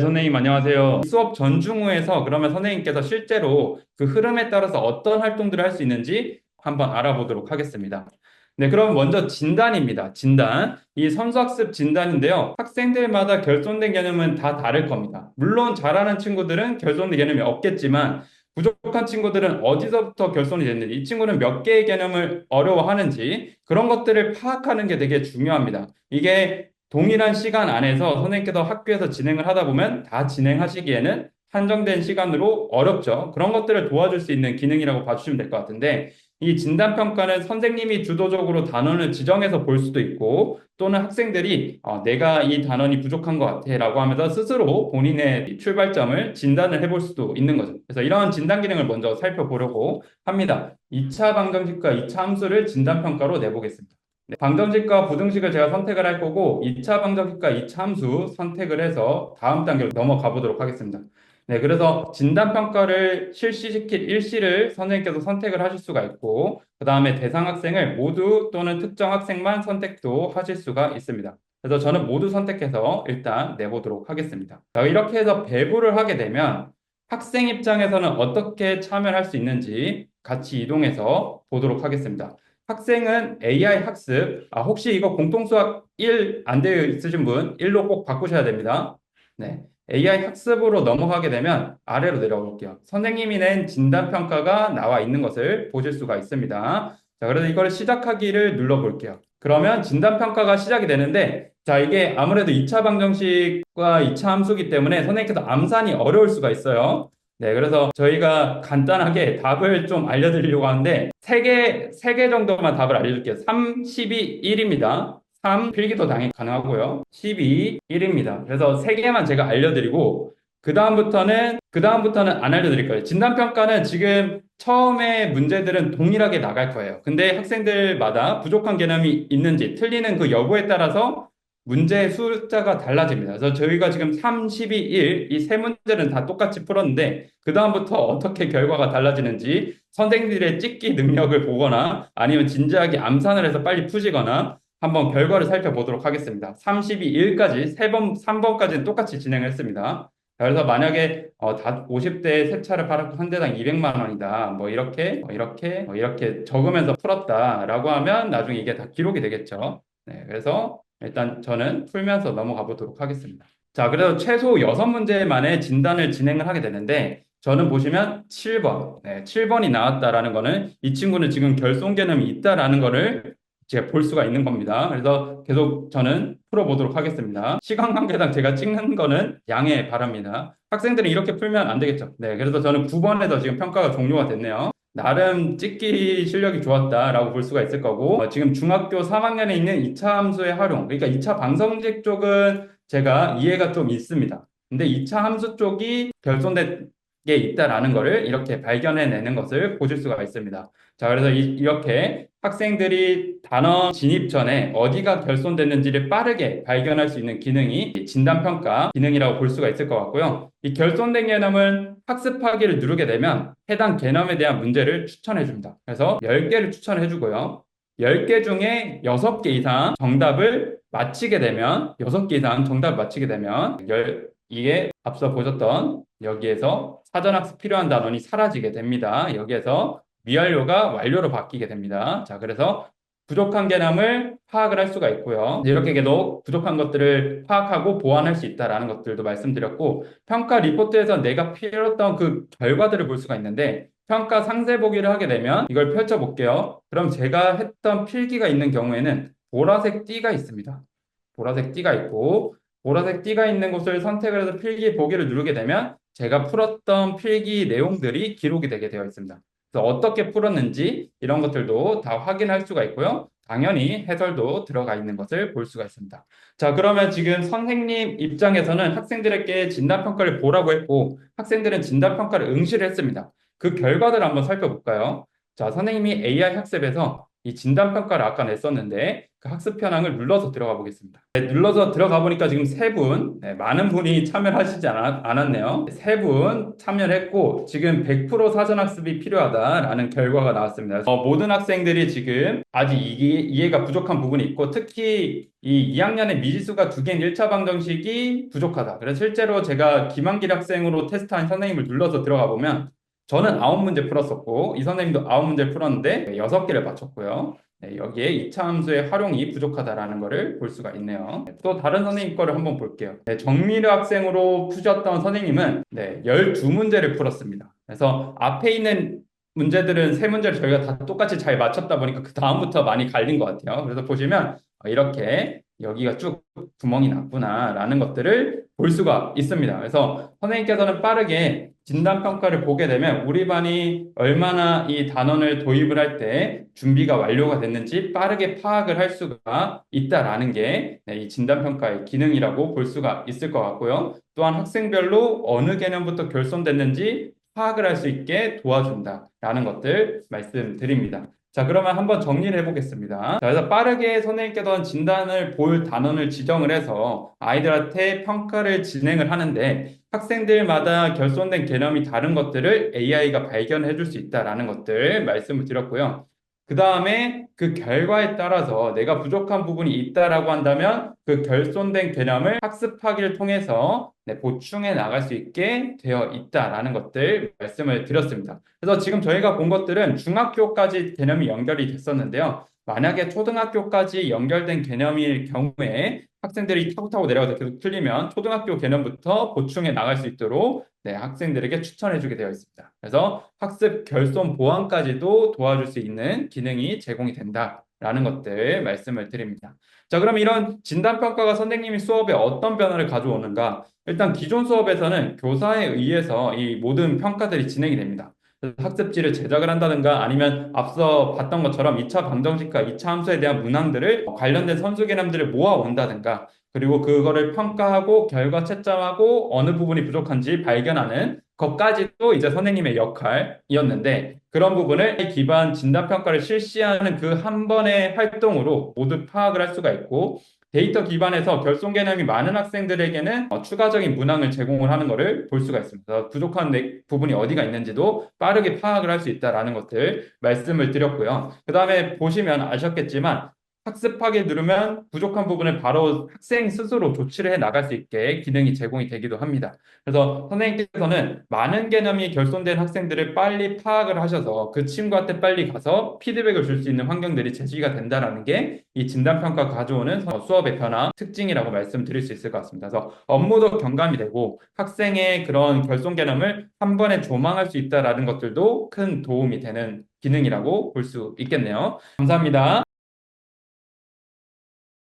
선생님 안녕하세요. 수업 전중후에서 그러면 선생님께서 실제로 그 흐름에 따라서 어떤 활동들을 할 수 있는지 한번 알아보도록 하겠습니다. 네, 그럼 먼저 진단입니다. 진단. 이 선수학습 진단인데요. 학생들마다 결손된 개념은 다 다를 겁니다. 물론 잘하는 친구들은 결손된 개념이 없겠지만 부족한 친구들은 어디서부터 결손이 됐는지, 이 친구는 몇 개의 개념을 어려워하는지 그런 것들을 파악하는 게 되게 중요합니다. 이게 동일한 시간 안에서 선생님께서 학교에서 진행을 하다 보면 다 진행하시기에는 한정된 시간으로 어렵죠. 그런 것들을 도와줄 수 있는 기능이라고 봐주시면 될 것 같은데, 이 진단평가는 선생님이 주도적으로 단원을 지정해서 볼 수도 있고, 또는 학생들이 내가 이 단원이 부족한 것 같아 라고 하면서 스스로 본인의 출발점을 진단을 해볼 수도 있는 거죠. 그래서 이런 진단 기능을 먼저 살펴보려고 합니다. 2차 방정식과 2차 함수를 진단평가로 내보겠습니다. 네, 방정식과 부등식을 제가 선택을 할 거고 2차 방정식과 2차 함수 선택을 해서 다음 단계로 넘어가 보도록 하겠습니다. 네, 그래서 진단평가를 실시시킬 일시를 선생님께서 선택을 하실 수가 있고 그 다음에 대상 학생을 모두 또는 특정 학생만 선택도 하실 수가 있습니다. 그래서 저는 모두 선택해서 일단 내보도록 하겠습니다. 자, 이렇게 해서 배부를 하게 되면 학생 입장에서는 어떻게 참여할 수 있는지 같이 이동해서 보도록 하겠습니다. 학생은 AI 학습, 혹시 이거 공통수학 1 안 되어 있으신 분 1로 꼭 바꾸셔야 됩니다. 네. AI 학습으로 넘어가게 되면 아래로 내려가 볼게요. 선생님이 낸 진단평가가 나와 있는 것을 보실 수가 있습니다. 자, 그래서 이걸 시작하기를 눌러 볼게요. 그러면 진단평가가 시작이 되는데, 자, 이게 아무래도 2차 방정식과 2차 함수기 때문에 선생님께서 암산이 어려울 수가 있어요. 네, 그래서 저희가 간단하게 답을 좀 알려드리려고 하는데, 세 개 정도만 답을 알려줄게요. 3, 12, 1입니다. 3, 필기도 당연히 가능하고요. 12, 1입니다. 그래서 세 개만 제가 알려드리고, 그 다음부터는 안 알려드릴 거예요. 진단평가는 지금 처음에 문제들은 동일하게 나갈 거예요. 근데 학생들마다 부족한 개념이 있는지 틀리는 그 여부에 따라서 문제의 숫자가 달라집니다. 그래서 저희가 지금 3, 12, 1, 이 세 문제는 다 똑같이 풀었는데, 그다음부터 어떻게 결과가 달라지는지 선생님들의 찍기 능력을 보거나 아니면 진지하게 암산을 해서 빨리 푸시거나 한번 결과를 살펴보도록 하겠습니다. 3, 12, 1까지, 3번까지는 똑같이 진행했습니다. 그래서 만약에 50대 세 차를 팔았고 한 대당 200만 원이다. 뭐 이렇게 적으면서 풀었다라고 하면 나중에 이게 다 기록이 되겠죠. 네, 그래서 일단 저는 풀면서 넘어가 보도록 하겠습니다. 자, 그래서 최소 6문제만의 진단을 진행을 하게 되는데 저는 보시면 7번, 네, 7번이 나왔다라는 거는 이 친구는 지금 결손 개념이 있다라는 거를 제가 볼 수가 있는 겁니다. 그래서 계속 저는 풀어보도록 하겠습니다. 시간 관계상 제가 찍는 거는 양해 바랍니다. 학생들은 이렇게 풀면 안 되겠죠. 네, 그래서 저는 9번에서 지금 평가가 종료가 됐네요. 나름 찍기 실력이 좋았다라고 볼 수가 있을 거고 지금 중학교 3학년에 있는 2차 함수의 활용, 그러니까 2차 방정식 쪽은 제가 이해가 좀 있습니다. 근데 2차 함수 쪽이 결손된 게 있다라는 거를 이렇게 발견해내는 것을 보실 수가 있습니다. 자, 그래서 이렇게 학생들이 단어 진입 전에 어디가 결손됐는지를 빠르게 발견할 수 있는 기능이 진단평가 기능이라고 볼 수가 있을 것 같고요. 이 결손된 개념은 학습하기를 누르게 되면 해당 개념에 대한 문제를 추천해 줍니다. 그래서 10개를 추천해 주고요. 10개 중에 6개 이상 정답을 맞히게 되면, 6개 이상 정답을 맞히게 되면, 이게 앞서 보셨던 여기에서 사전학습 필요한 단원이 사라지게 됩니다. 여기에서 미완료가 완료로 바뀌게 됩니다. 자, 그래서 부족한 개념을 파악을 할 수가 있고요. 이렇게 계속 부족한 것들을 파악하고 보완할 수 있다라는 것들도 말씀드렸고, 평가 리포트에서 내가 필요했던 그 결과들을 볼 수가 있는데, 평가 상세 보기를 하게 되면 이걸 펼쳐볼게요. 그럼 제가 했던 필기가 있는 경우에는 보라색 띠가 있습니다. 보라색 띠가 있고, 보라색 띠가 있는 곳을 선택을 해서 필기 보기를 누르게 되면 제가 풀었던 필기 내용들이 기록이 되게 되어 있습니다. 그래서 어떻게 풀었는지 이런 것들도 다 확인할 수가 있고요. 당연히 해설도 들어가 있는 것을 볼 수가 있습니다. 자, 그러면 지금 선생님 입장에서는 학생들에게 진단평가를 보라고 했고 학생들은 진단평가를 응시를 했습니다. 그 결과들을 한번 살펴볼까요? 자, 선생님이 AI 학습에서 이 진단평가를 아까 냈었는데 그 학습 현황을 눌러서 들어가 보겠습니다. 네, 눌러서 들어가 보니까 지금 세 분, 많은 분이 참여를 하시지 않았네요. 세 분 참여를 했고 지금 100% 사전학습이 필요하다라는 결과가 나왔습니다. 모든 학생들이 지금 아직 이해가 부족한 부분이 있고 특히 이 2학년의 미지수가 두 개인 1차 방정식이 부족하다. 그래서 실제로 제가 김한길 학생으로 테스트한 선생님을 눌러서 들어가 보면 저는 9문제 풀었었고 이 선생님도 9문제 풀었는데 6개를 맞췄고요. 여기에 2차 함수의 활용이 부족하다라는 것을 볼 수가 있네요. 또 다른 선생님 거를 한번 볼게요. 정미르 학생으로 푸셨던 선생님은 12문제를 풀었습니다. 그래서 앞에 있는 문제들은 세 문제를 저희가 다 똑같이 잘 맞췄다 보니까 그 다음부터 많이 갈린 것 같아요. 그래서 보시면 이렇게 여기가 쭉 구멍이 났구나라는 것들을 볼 수가 있습니다. 그래서 선생님께서는 빠르게 진단평가를 보게 되면 우리 반이 얼마나 이 단원을 도입을 할 때 준비가 완료가 됐는지 빠르게 파악을 할 수가 있다라는 게 이 진단평가의 기능이라고 볼 수가 있을 것 같고요. 또한 학생별로 어느 개념부터 결손됐는지 파악을 할 수 있게 도와준다라는 것들 말씀드립니다. 자, 그러면 한번 정리를 해보겠습니다. 자, 그래서 빠르게 선생님께서는 진단을 볼 단원을 지정을 해서 아이들한테 평가를 진행을 하는데 학생들마다 결손된 개념이 다른 것들을 AI가 발견해 줄 수 있다라는 것들 말씀을 드렸고요. 그 다음에 그 결과에 따라서 내가 부족한 부분이 있다라고 한다면 그 결손된 개념을 학습하기를 통해서 보충해 나갈 수 있게 되어 있다라는 것들 말씀을 드렸습니다. 그래서 지금 저희가 본 것들은 중학교까지 개념이 연결이 됐었는데요. 만약에 초등학교까지 연결된 개념일 경우에 학생들이 타고 내려가서 계속 틀리면 초등학교 개념부터 보충해 나갈 수 있도록 학생들에게 추천해주게 되어 있습니다. 그래서 학습 결손 보완까지도 도와줄 수 있는 기능이 제공이 된다라는 것들 말씀을 드립니다. 자, 그럼 이런 진단평가가 선생님이 수업에 어떤 변화를 가져오는가? 일단 기존 수업에서는 교사에 의해서 이 모든 평가들이 진행이 됩니다. 학습지를 제작을 한다든가 아니면 앞서 봤던 것처럼 2차 방정식과 2차 함수에 대한 문항들을 관련된 선수 개념들을 모아 온다든가 그리고 그거를 평가하고 결과 채점하고 어느 부분이 부족한지 발견하는 것까지도 이제 선생님의 역할이었는데 그런 부분을 기반 진단평가를 실시하는 그 한 번의 활동으로 모두 파악을 할 수가 있고 데이터 기반에서 결손 개념이 많은 학생들에게는 추가적인 문항을 제공을 하는 것을 볼 수가 있습니다. 부족한 부분이 어디가 있는지도 빠르게 파악을 할 수 있다는 것들 말씀을 드렸고요. 그 다음에 보시면 아셨겠지만 학습하기 누르면 부족한 부분을 바로 학생 스스로 조치를 해 나갈 수 있게 기능이 제공이 되기도 합니다. 그래서 선생님께서는 많은 개념이 결손된 학생들을 빨리 파악을 하셔서 그 친구한테 빨리 가서 피드백을 줄 수 있는 환경들이 제시가 된다는 게 이 진단평가 가져오는 수업의 변화 특징이라고 말씀드릴 수 있을 것 같습니다. 그래서 업무도 경감이 되고 학생의 그런 결손 개념을 한 번에 조망할 수 있다는 것들도 큰 도움이 되는 기능이라고 볼 수 있겠네요. 감사합니다.